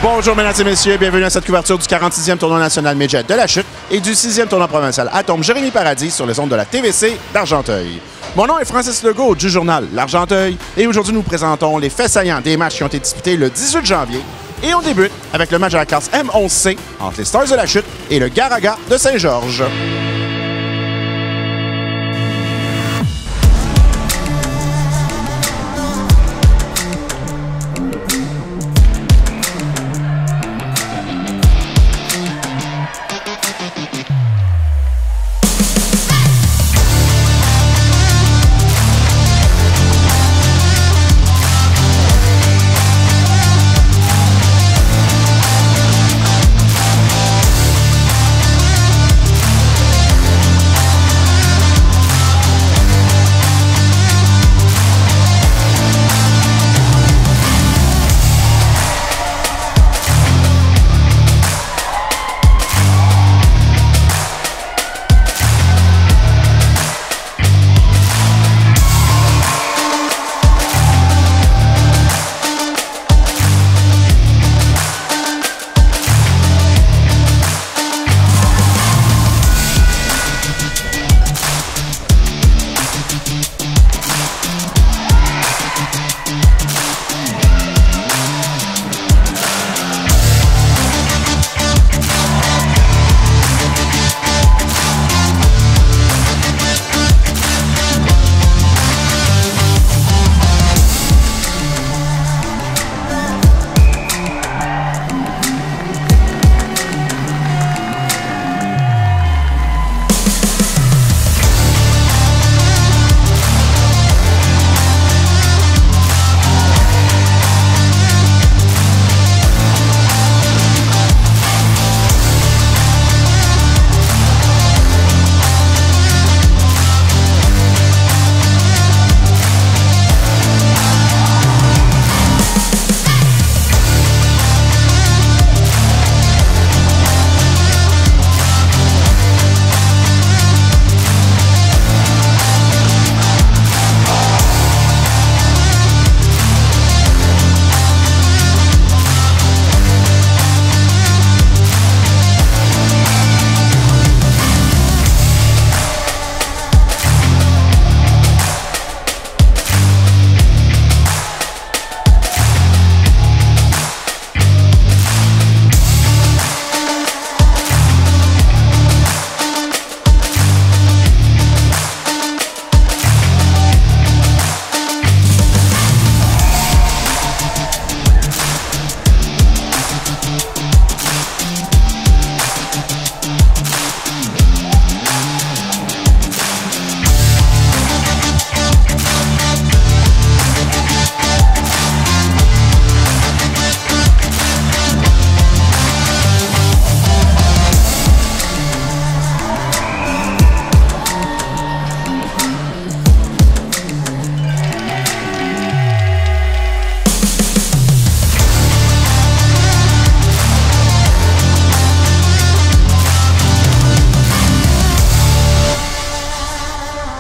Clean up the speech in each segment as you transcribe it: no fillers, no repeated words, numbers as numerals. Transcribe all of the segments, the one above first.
Bonjour mesdames et messieurs, bienvenue à cette couverture du 46e tournoi national Midget de la chute et du 6e tournoi provincial Atome Jérémy Paradis sur les ondes de la TVC d'Argenteuil. Mon nom est Francis Legault du journal L'Argenteuil et aujourd'hui nous présentons les faits saillants des matchs qui ont été disputés le 18 janvier et on débute avec le match de la classe M11C entre les Stars de la chute et le Garaga de Saint-Georges.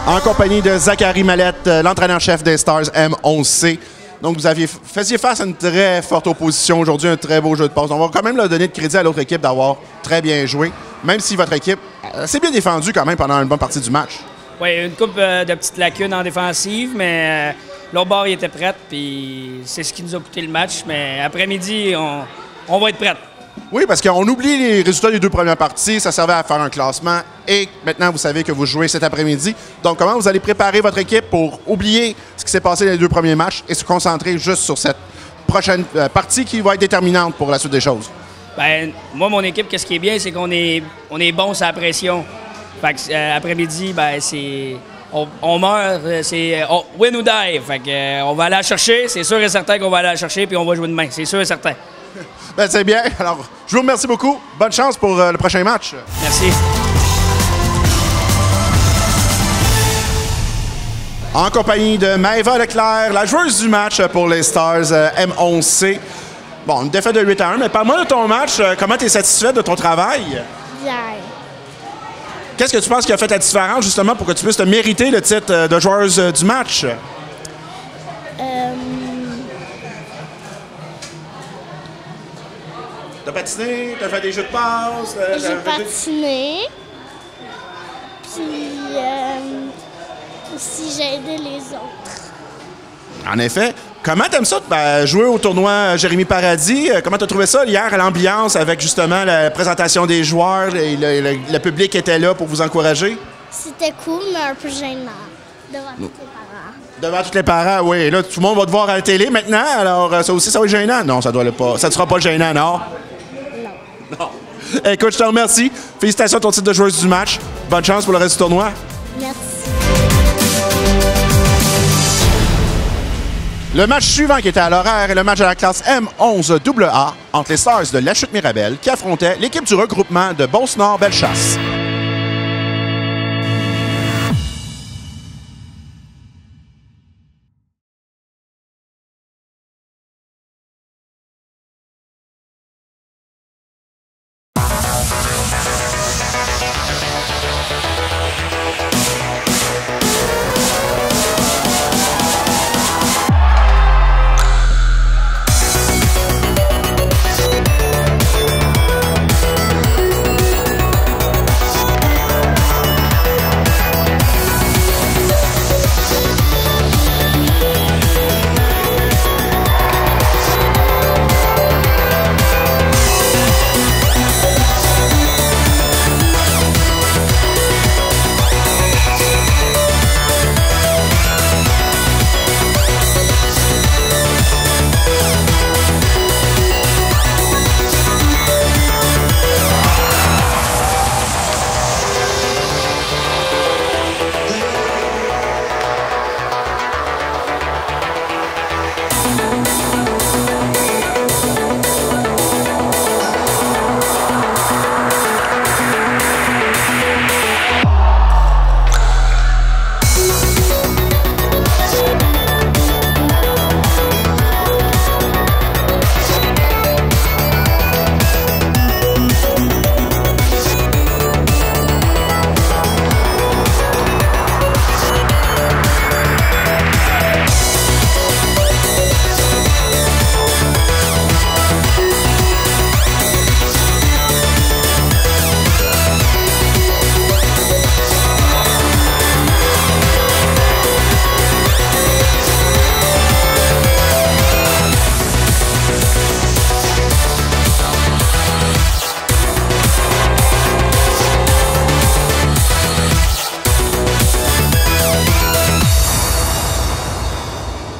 En compagnie de Zachary Mallette, l'entraîneur-chef des Stars M11C. Donc, vous faisiez face à une très forte opposition aujourd'hui, un très beau jeu de passe. On va quand même leur donner de crédit à l'autre équipe d'avoir très bien joué, même si votre équipe s'est bien défendue quand même pendant une bonne partie du match. Oui, une couple de petites lacunes en défensive, mais l'autre bord il était prêt, puis c'est ce qui nous a coûté le match. Mais après-midi, on va être prêts. Oui, parce qu'on oublie les résultats des deux premières parties. Ça servait à faire un classement. Et maintenant, vous savez que vous jouez cet après-midi. Donc, comment vous allez préparer votre équipe pour oublier ce qui s'est passé dans les deux premiers matchs et se concentrer juste sur cette prochaine partie qui va être déterminante pour la suite des choses? Bien, moi, mon équipe, qu'est-ce qui est bien, c'est qu'on est bon sur la pression. Fait que, après-midi, ben, c'est... On meurt, c'est win or die. Fait que, on va aller la chercher. C'est sûr et certain qu'on va aller la chercher, puis on va jouer demain. C'est sûr et certain. Ben, c'est bien. Alors, je vous remercie beaucoup. Bonne chance pour le prochain match. Merci. En compagnie de Maëva Leclerc, la joueuse du match pour les Stars M11C. Bon, une défaite de 8-1, mais parle-moi de ton match. Comment tu es satisfaite de ton travail? Bien. Qu'est-ce que tu penses qui a fait la différence, justement, pour que tu puisses te mériter le titre de joueuse du match? T'as patiné? T'as fait des jeux de passe? J'ai patiné. Puis aussi, j'ai aidé les autres. En effet. Comment t'aimes ça jouer au tournoi Jérémy Paradis? Comment t'as trouvé ça hier, l'ambiance, avec justement la présentation des joueurs et le public était là pour vous encourager? C'était cool, mais un peu gênant devant tous les parents. Devant tous les parents, oui. Là, tout le monde va te voir à la télé maintenant, alors ça aussi, ça va être gênant? Non, ça doit pas. Ça ne sera pas gênant, non? Non. Non. Écoute, je te remercie. Félicitations à ton titre de joueuse du match. Bonne chance pour le reste du tournoi. Merci. Le match suivant qui était à l'horaire est le match de la classe M11AA entre les Stars de La Chute-Mirabel qui affrontaient l'équipe du regroupement de Beauce-Nord-Bellechasse.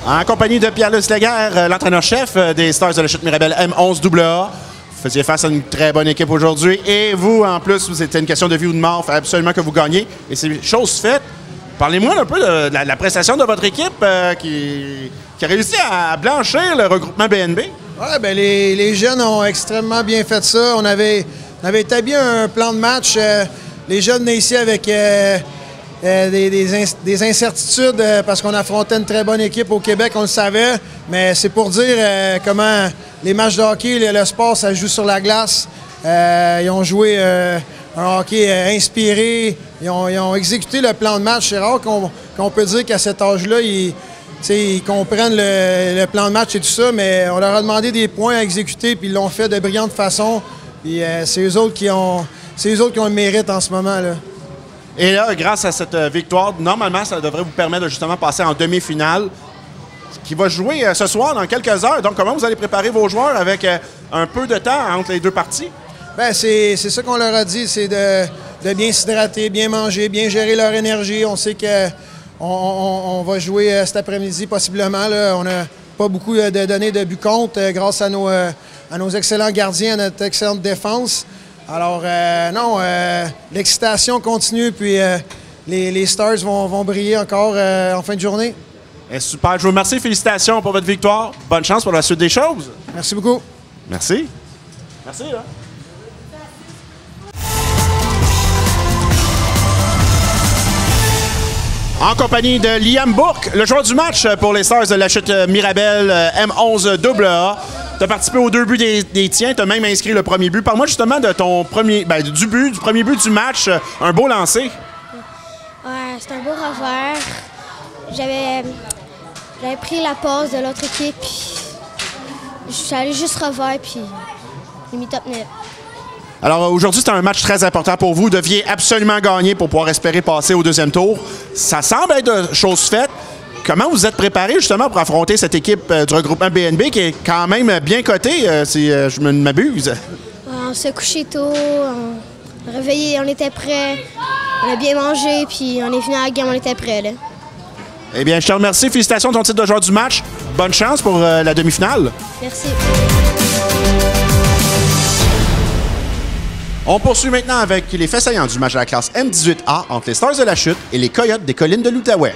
En compagnie de Pierre-Luc Léguerre, l'entraîneur-chef des Stars de la Chute-Mirabel M11AA. Vous faisiez face à une très bonne équipe aujourd'hui. Et vous, en plus, c'était une question de vie ou de mort. Il fallait absolument que vous gagniez. Et c'est chose faite. Parlez-moi un peu de la prestation de votre équipe qui a réussi à blanchir le regroupement BNB. Oui, bien, les jeunes ont extrêmement bien fait ça. On avait établi un plan de match. Les jeunes venaient ici avec des incertitudes parce qu'on affrontait une très bonne équipe au Québec, on le savait. Mais c'est pour dire comment les matchs de hockey, le sport, ça joue sur la glace. Ils ont joué un hockey inspiré. Ils ont exécuté le plan de match. C'est rare qu'on peut dire qu'à cet âge-là, ils comprennent le plan de match et tout ça, mais on leur a demandé des points à exécuter, puis ils l'ont fait de brillante façon. Puis c'est eux autres qui ont le mérite en ce moment, là. Et là, grâce à cette victoire, normalement, ça devrait vous permettre de justement passer en demi-finale, qui va jouer ce soir dans quelques heures. Donc, comment vous allez préparer vos joueurs avec un peu de temps entre les deux parties? Bien, c'est ça qu'on leur a dit, c'est de bien s'hydrater, bien manger, bien gérer leur énergie. On sait qu'on va jouer cet après-midi possiblement, là. On n'a pas beaucoup de données de but contre grâce à nos excellents gardiens, à notre excellente défense. Alors, non, l'excitation continue, puis les Stars vont briller encore en fin de journée. Super, je vous remercie. Félicitations pour votre victoire. Bonne chance pour la suite des choses. Merci beaucoup. Merci. Merci, là. En compagnie de Liam Bourque, le joueur du match pour les Stars de la Chute-Mirabel M11AA. Tu as participé aux 2 buts des tiens, tu as même inscrit le premier but. Parle-moi justement de ton premier, du premier but du match, un beau lancer. Ouais, c'est un beau revers. J'avais pris la passe de l'autre équipe, puis je suis allé juste revers, puis j'ai mis top 9. Alors aujourd'hui, c'est un match très important pour vous. Vous deviez absolument gagner pour pouvoir espérer passer au deuxième tour. Ça semble être chose faite. Comment vous êtes préparé justement pour affronter cette équipe du regroupement BNB qui est quand même bien cotée, si je ne m'abuse? On s'est couché tôt, on a réveillé, on était prêts, on a bien mangé, puis on est venu à la game, on était prêts. Là. Eh bien, je te remercie. Félicitations de ton titre de joueur du match. Bonne chance pour la demi-finale. Merci. On poursuit maintenant avec les faits saillants du match de la classe M18A entre les Stars de la Chute et les Coyotes des collines de l'Outaouais.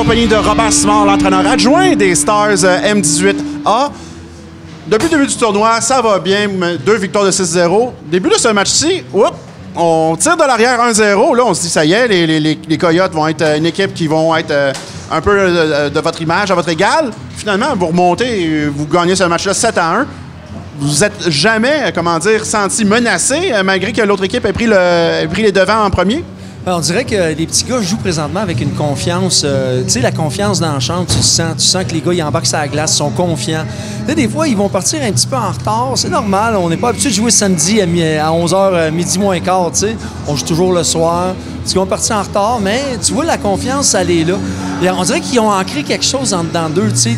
compagnie de Robert Simard, l'entraîneur adjoint des Stars M18A. Depuis le début du tournoi, ça va bien. 2 victoires de 6-0. Début de ce match-ci, on tire de l'arrière 1-0. Là, on se dit, ça y est, les Coyotes vont être une équipe qui vont être un peu de votre image, à votre égal. Finalement, vous remontez, vous gagnez ce match-là 7-1. Vous n'êtes jamais, comment dire, senti menacé, malgré que l'autre équipe ait pris les devants en premier? On dirait que les petits gars jouent présentement avec une confiance. Tu sais, la confiance dans la chambre, tu sens que les gars, ils embarquent sur la glace, sont confiants. Tu sais, des fois, ils vont partir un petit peu en retard. C'est normal, on n'est pas habitué de jouer samedi à 11h, midi moins quart, tu sais. On joue toujours le soir. Ils vont partir en retard, mais tu vois, la confiance, elle est là. Et on dirait qu'ils ont ancré quelque chose en dedans d'eux, tu sais.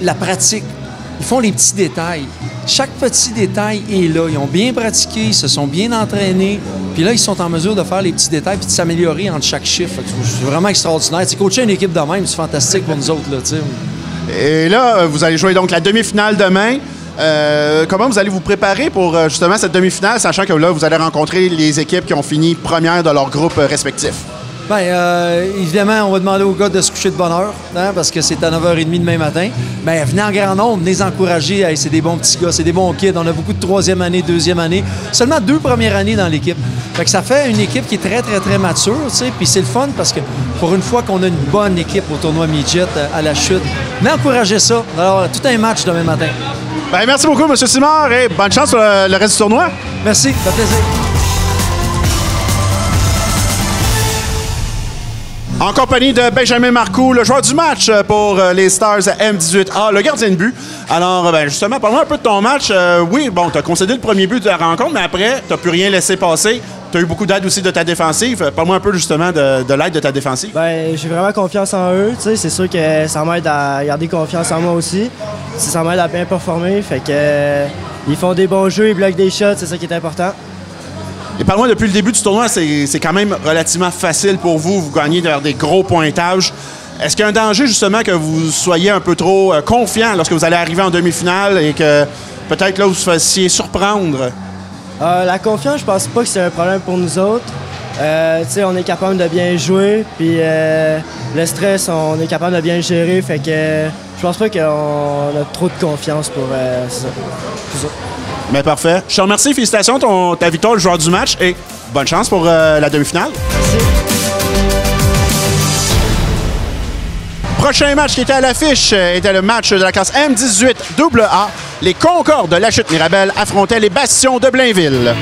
La pratique. Ils font les petits détails. Chaque petit détail est là. Ils ont bien pratiqué, ils se sont bien entraînés. Puis là, ils sont en mesure de faire les petits détails puis de s'améliorer entre chaque chiffre. C'est vraiment extraordinaire. T'sais, coacher une équipe de même, c'est fantastique pour nous autres. Là, t'sais. Et là, vous allez jouer donc la demi-finale demain. Comment vous allez vous préparer pour justement cette demi-finale, sachant que là, vous allez rencontrer les équipes qui ont fini première de leur groupe respectif? Bien, évidemment, on va demander aux gars de se coucher de bonne heure, hein, parce que c'est à 9h30 demain matin. Bien, venez en grand nombre, venez les encourager. Hey, c'est des bons petits gars, c'est des bons kids. On a beaucoup de troisième année, deuxième année. Seulement 2 premières années dans l'équipe. Fait que ça fait une équipe qui est très, très, très mature, tu sais. Puis c'est le fun parce que pour une fois qu'on a une bonne équipe au tournoi Midget à la chute, venez encourager ça. Alors, tout un match demain matin. Bien, merci beaucoup, M. Simard, et bonne chance pour le reste du tournoi. Merci, ça fait plaisir. En compagnie de Benjamin Marcoux, le joueur du match pour les Stars M18A, le gardien de but. Alors, ben, justement, parle-moi un peu de ton match. Oui, bon, tu as concédé le premier but de la rencontre, mais après, tu n'as plus rien laissé passer. Tu as eu beaucoup d'aide aussi de ta défensive. Parle-moi un peu justement de l'aide de ta défensive. Ben, j'ai vraiment confiance en eux. C'est sûr que ça m'aide à garder confiance en moi aussi. Ça m'aide à bien performer. Fait que, ils font des bons jeux, ils bloquent des shots, c'est ça qui est important. Et parle-moi, depuis le début du tournoi, c'est quand même relativement facile pour vous. Vous gagnez des gros pointages. Est-ce qu'il y a un danger, justement, que vous soyez un peu trop confiant lorsque vous allez arriver en demi-finale et que peut-être là, vous vous fassiez surprendre? La confiance, je pense pas que c'est un problème pour nous autres. On est capable de bien jouer, puis le stress, on est capable de bien le gérer. Fait que je pense pas qu'on a trop de confiance pour ça. Bien, parfait. Je te remercie. Félicitations ta victoire, le joueur du match, et bonne chance pour la demi-finale. Merci. Prochain match qui était à l'affiche était le match de la classe M18 AA. Les Concordes de la Chute Mirabel affrontaient les Bastions de Blainville.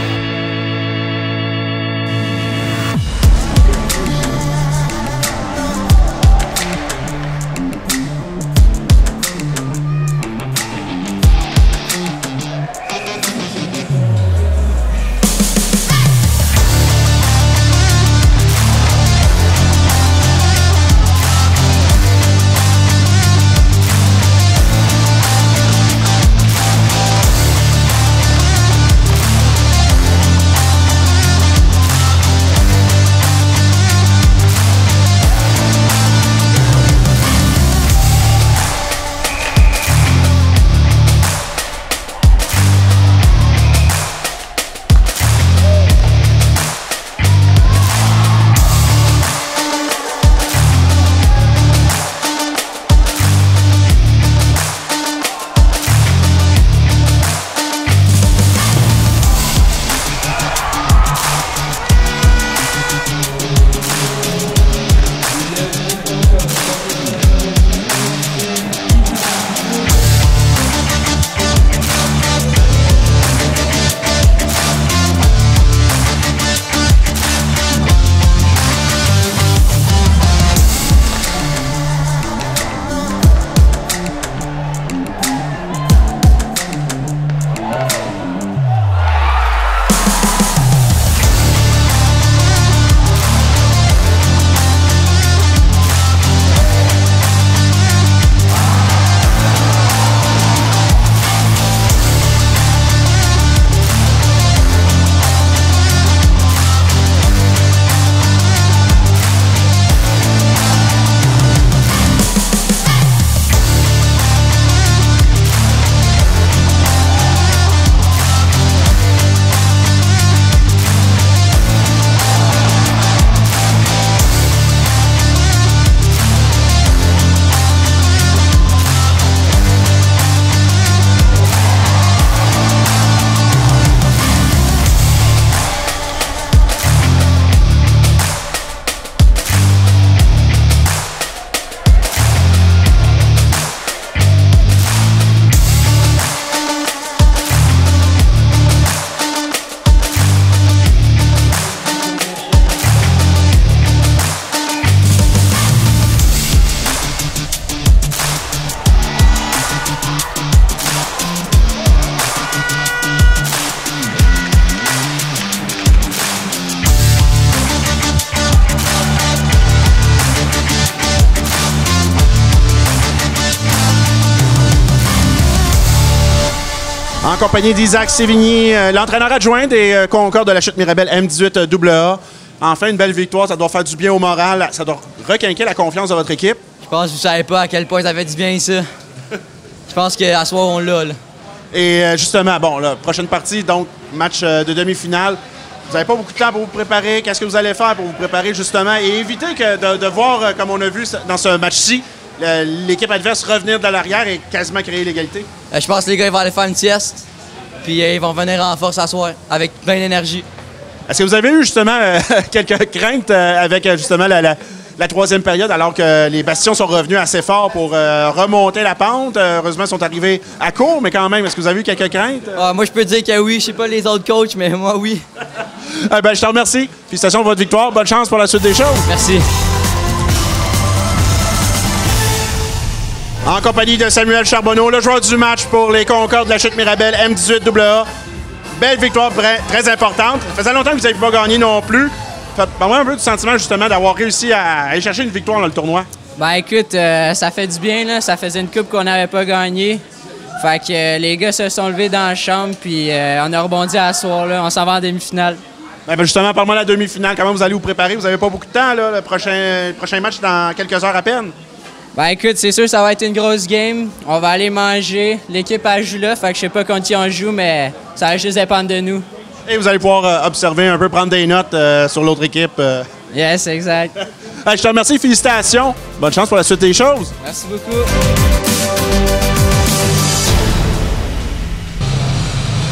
En compagnie d'Isaac Sévigny, l'entraîneur adjoint des Concordes de la Chute Mirabel M18 AA. Enfin, une belle victoire, ça doit faire du bien au moral, ça doit requinquer la confiance de votre équipe. Je pense que vous ne savez pas à quel point ça fait du bien, ça. Je pense qu'à soir, on l'a. Et justement, bon, la prochaine partie, donc match de demi-finale. Vous n'avez pas beaucoup de temps pour vous préparer. Qu'est-ce que vous allez faire pour vous préparer, justement, et éviter que de voir, comme on a vu dans ce match-ci, l'équipe adverse revenir de l'arrière et quasiment créer l'égalité? Je pense que les gars ils vont aller faire une sieste, puis ils vont venir en force à soir, avec plein d'énergie. Est-ce que vous avez eu, justement, quelques craintes avec, justement, la troisième période, alors que les Bastions sont revenus assez fort pour remonter la pente? Heureusement, ils sont arrivés à court, mais quand même, est-ce que vous avez eu quelques craintes? Moi, je peux dire que oui. Je sais pas les autres coachs, mais moi, oui. Je te remercie. Félicitations pour votre victoire. Bonne chance pour la suite des choses. Merci. En compagnie de Samuel Charbonneau, le joueur du match pour les Concordes de la Chute Mirabel M18 AA. Belle victoire, très importante. Ça faisait longtemps que vous n'avez pas gagné non plus. Parle-moi un peu du sentiment, justement, d'avoir réussi à aller chercher une victoire dans le tournoi. Ben écoute, ça fait du bien, là. Ça faisait une coupe qu'on n'avait pas gagnée. Fait que les gars se sont levés dans la chambre, puis on a rebondi à soir, là. On s'en va en demi-finale. Justement, parle-moi de la demi-finale. Comment vous allez vous préparer? Vous n'avez pas beaucoup de temps, là. Le prochain match dans quelques heures à peine. Ben écoute, c'est sûr ça va être une grosse game. On va aller manger. L'équipe elle joue là, fait que je sais pas contre qui on joue, mais ça va juste dépendre de nous. Et vous allez pouvoir observer un peu, prendre des notes sur l'autre équipe. Yes, exact. Je te remercie, félicitations. Bonne chance pour la suite des choses. Merci beaucoup.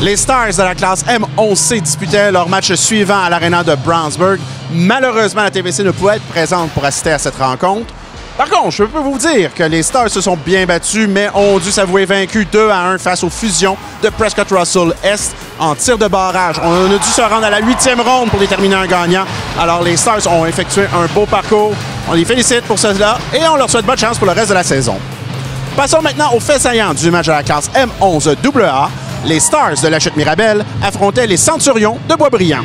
Les Stars de la classe M11C disputaient leur match suivant à l'aréna de Brownsburg. Malheureusement, la TVC ne pouvait être présente pour assister à cette rencontre. Par contre, je peux vous dire que les Stars se sont bien battus, mais ont dû s'avouer vaincus 2-1 face aux fusions de Prescott Russell Est en tir de barrage. On a dû se rendre à la 8e ronde pour déterminer un gagnant. Alors, les Stars ont effectué un beau parcours. On les félicite pour cela et on leur souhaite bonne chance pour le reste de la saison. Passons maintenant aux faits saillants du match de la classe M11 AA. Les Stars de la Chute Mirabel affrontaient les Centurions de Boisbriand.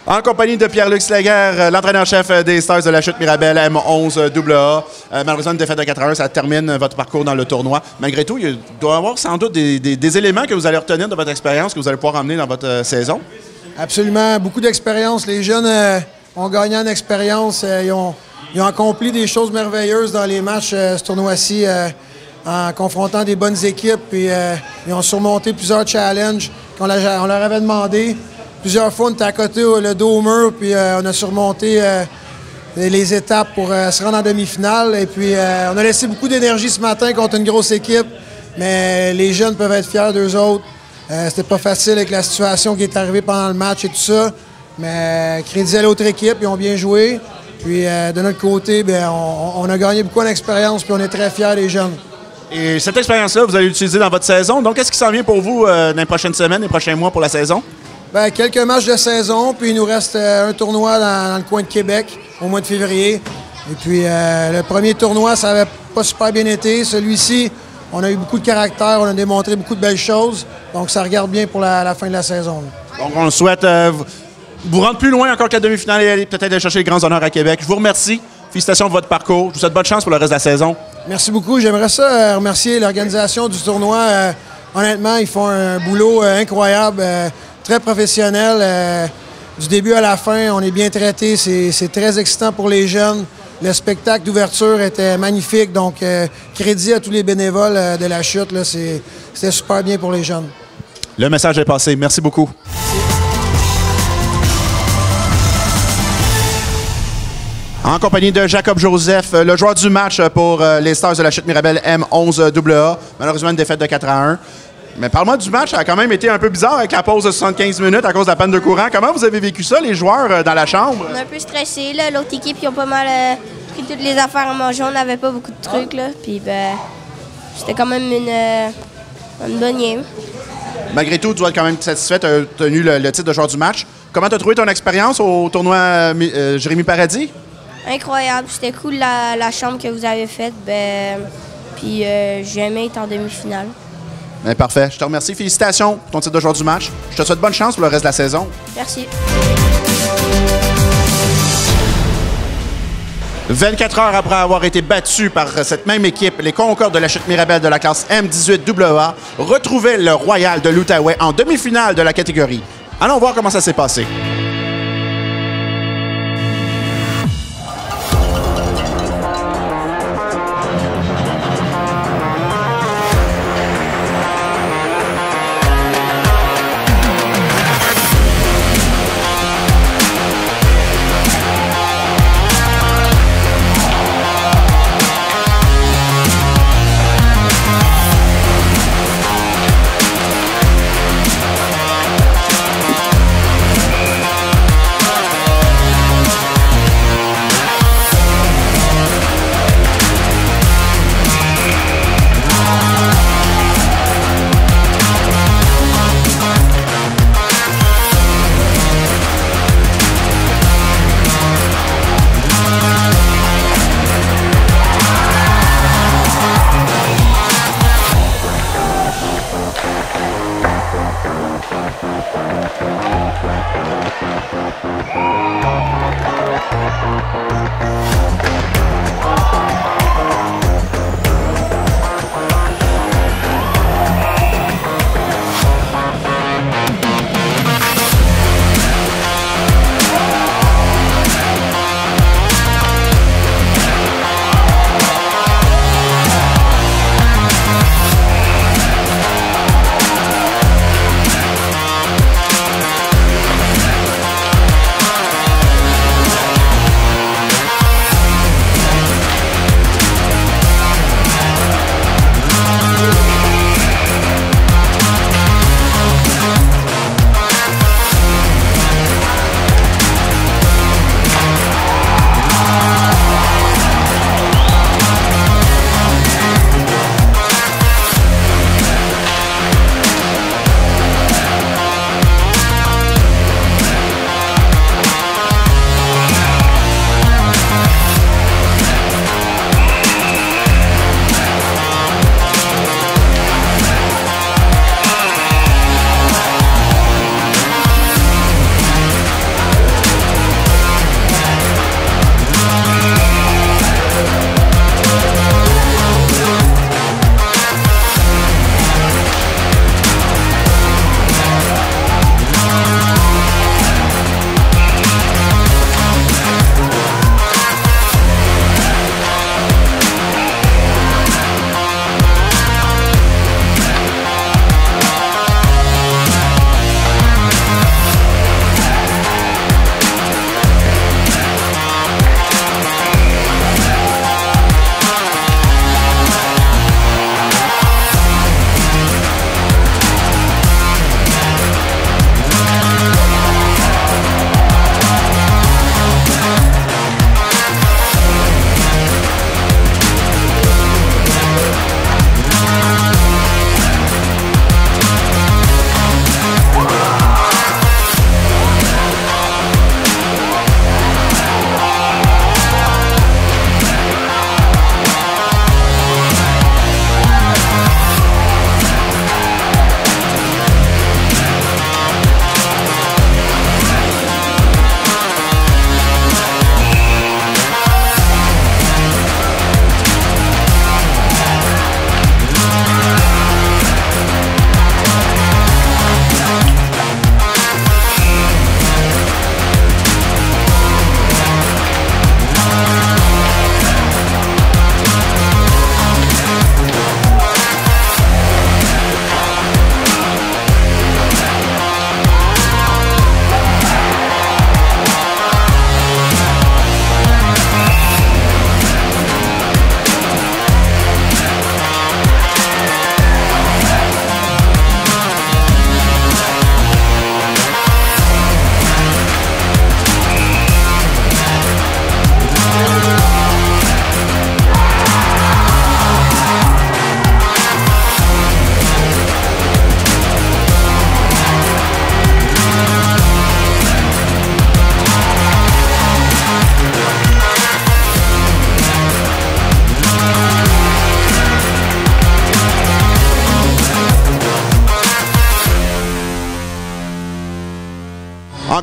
En compagnie de Pierre-Luc Slaguerre, l'entraîneur-chef des Stars de la Chute Mirabel M11 AA. Malheureusement, une défaite de 4-1, ça termine votre parcours dans le tournoi. Malgré tout, il doit y avoir sans doute des éléments que vous allez retenir de votre expérience, que vous allez pouvoir emmener dans votre saison. Absolument, beaucoup d'expérience. Les jeunes ont gagné en expérience. Ils ont accompli des choses merveilleuses dans les matchs, ce tournoi-ci, en confrontant des bonnes équipes. Puis, ils ont surmonté plusieurs challenges qu'on leur avait demandé. Plusieurs fois, on était à côté, le dos au mur, puis on a surmonté les étapes pour se rendre en demi-finale. Et puis, on a laissé beaucoup d'énergie ce matin contre une grosse équipe, mais les jeunes peuvent être fiers d'eux autres. C'était pas facile avec la situation qui est arrivée pendant le match et tout ça, mais crédit à l'autre équipe, ils ont bien joué. Puis, de notre côté, bien, on a gagné beaucoup en expérience, puis on est très fiers des jeunes. Et cette expérience-là, vous allez l'utiliser dans votre saison. Donc, qu'est-ce qui s'en vient pour vous dans les prochaines semaines, les prochains mois pour la saison? Bien, quelques matchs de saison, puis il nous reste un tournoi dans le coin de Québec au mois de février. Et puis, le premier tournoi, ça n'avait pas super bien été. Celui-ci, on a eu beaucoup de caractère, on a démontré beaucoup de belles choses. Donc, ça regarde bien pour la fin de la saison. Donc, on souhaite vous rendre plus loin encore que la demi-finale et aller peut-être aller chercher les grands honneurs à Québec. Je vous remercie. Félicitations de votre parcours. Je vous souhaite bonne chance pour le reste de la saison. Merci beaucoup. J'aimerais ça remercier l'organisation du tournoi. Honnêtement, ils font un boulot incroyable, très professionnel. Du début à la fin, on est bien traités. C'est très excitant pour les jeunes. Le spectacle d'ouverture était magnifique. Donc, crédit à tous les bénévoles de la chute. C'était super bien pour les jeunes. Le message est passé. Merci beaucoup. En compagnie de Jacob Joseph, le joueur du match pour les Stars de la Chute Mirabel M11 AA. Malheureusement, une défaite de 4-1. Mais parle-moi du match, ça a quand même été un peu bizarre avec la pause de 75 minutes à cause de la panne de courant. Comment vous avez vécu ça, les joueurs, dans la chambre? On est un peu stressés. L'autre équipe, ils ont pas mal pris toutes les affaires à manger. On n'avait pas beaucoup de trucs. Là. Puis, ben, c'était quand même une bonne game. Malgré tout, tu dois être quand même satisfait. Tu as tenu le titre de joueur du match. Comment tu as trouvé ton expérience au tournoi Jérémy Paradis? Incroyable. C'était cool la chambre que vous avez faite. Ben, puis j'ai aimé être en demi-finale. Bien, parfait. Je te remercie. Félicitations pour ton titre de joueur du match. Je te souhaite bonne chance pour le reste de la saison. Merci. 24 heures après avoir été battus par cette même équipe, les Concordes de la Chute Mirabel de la classe M18 AA retrouvaient le Royal de l'Outaouais en demi-finale de la catégorie. Allons voir comment ça s'est passé.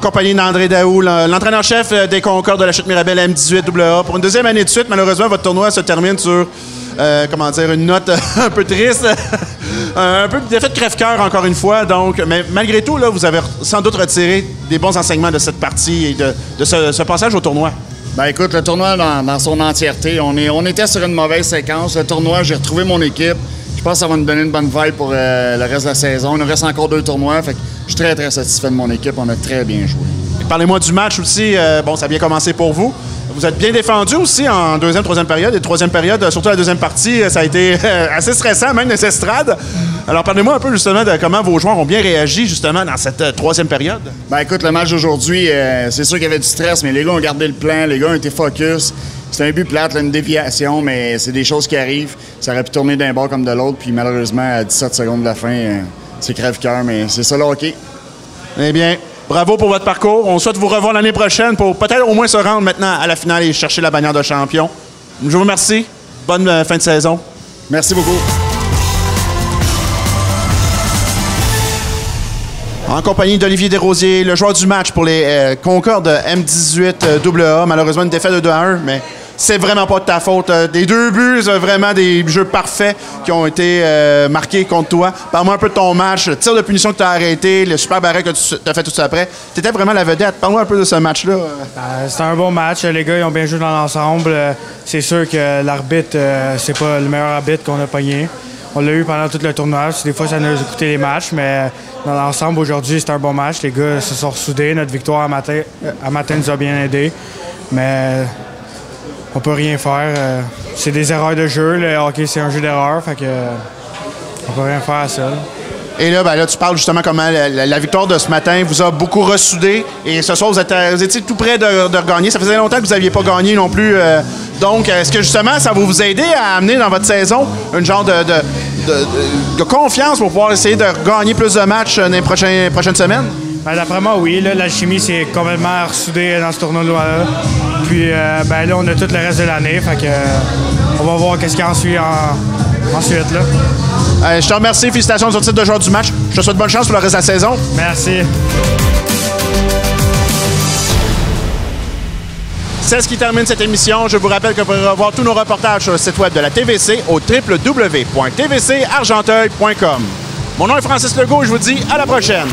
compagnie d'André Daou, l'entraîneur-chef des Concorde de la Chute Mirabel M18AA. Pour une deuxième année de suite, malheureusement, votre tournoi se termine sur, une note un peu triste. Un peu d'effet de crève-cœur, encore une fois. Donc, mais malgré tout, là, vous avez sans doute retiré des bons enseignements de cette partie et de ce passage au tournoi. Ben écoute, le tournoi dans son entièreté, on était sur une mauvaise séquence. Le tournoi, j'ai retrouvé mon équipe. Je pense que ça va nous donner une bonne vibe pour le reste de la saison. Il nous reste encore 2 tournois. Fait que je suis très, très satisfait de mon équipe. On a très bien joué. Parlez-moi du match aussi. Ça a bien commencé pour vous. Vous êtes bien défendu aussi en deuxième, troisième période. Et troisième période, surtout la deuxième partie, ça a été assez stressant, même les estrades. Alors, parlez-moi un peu justement de comment vos joueurs ont bien réagi justement dans cette troisième période. Ben écoute, le match d'aujourd'hui, c'est sûr qu'il y avait du stress, mais les gars ont gardé le plan, les gars ont été focus. C'était un but plate, là, une déviation, mais c'est des choses qui arrivent. Ça aurait pu tourner d'un bord comme de l'autre, puis malheureusement, à 17 secondes de la fin, c'est crève-cœur, mais c'est ça le hockey. Eh bien, bravo pour votre parcours. On souhaite vous revoir l'année prochaine pour peut-être au moins se rendre maintenant à la finale et chercher la bannière de champion. Je vous remercie. Bonne fin de saison. Merci beaucoup. En compagnie d'Olivier Desrosiers, le joueur du match pour les Concorde M18AA. Malheureusement, une défaite de 2-1, mais c'est vraiment pas de ta faute. Des 2 buts, c'est vraiment des jeux parfaits qui ont été marqués contre toi. Parle-moi un peu de ton match, le tir de punition que tu as arrêté, le super barré que tu as fait tout de suite après. Tu étais vraiment la vedette. Parle-moi un peu de ce match-là. C'était un bon match. Les gars ils ont bien joué dans l'ensemble. C'est sûr que l'arbitre, c'est pas le meilleur arbitre qu'on a pogné. On l'a eu pendant tout le tournoi. Des fois, ça nous a coûté les matchs, mais dans l'ensemble, aujourd'hui, c'était un bon match. Les gars se sont ressoudés. Notre victoire à matin nous a bien aidés. Mais on peut rien faire. C'est des erreurs de jeu. Le hockey, c'est un jeu d'erreurs. Fait que on peut rien faire à ça. Et là, là, tu parles justement comment la victoire de ce matin vous a beaucoup ressoudé. Et ce soir, vous étiez tout près de regagner. Ça faisait longtemps que vous n'aviez pas gagné non plus. Donc, est-ce que justement, ça va vous aider à amener dans votre saison une genre de confiance pour pouvoir essayer de gagner plus de matchs dans les prochaines semaines? Ben, d'après moi, oui. L'alchimie s'est complètement ressoudée dans ce tournoi-là. Puis là, on a tout le reste de l'année. Fait que on va voir qu'est-ce qu'il y a ensuite. Là. Je te remercie. Félicitations sur le titre de joueur du match. Je te souhaite bonne chance pour le reste de la saison. Merci. C'est ce qui termine cette émission. Je vous rappelle que vous pourrez revoir tous nos reportages sur le site web de la TVC au www.tvcargenteuil.com. Mon nom est Francis Legault et je vous dis à la prochaine.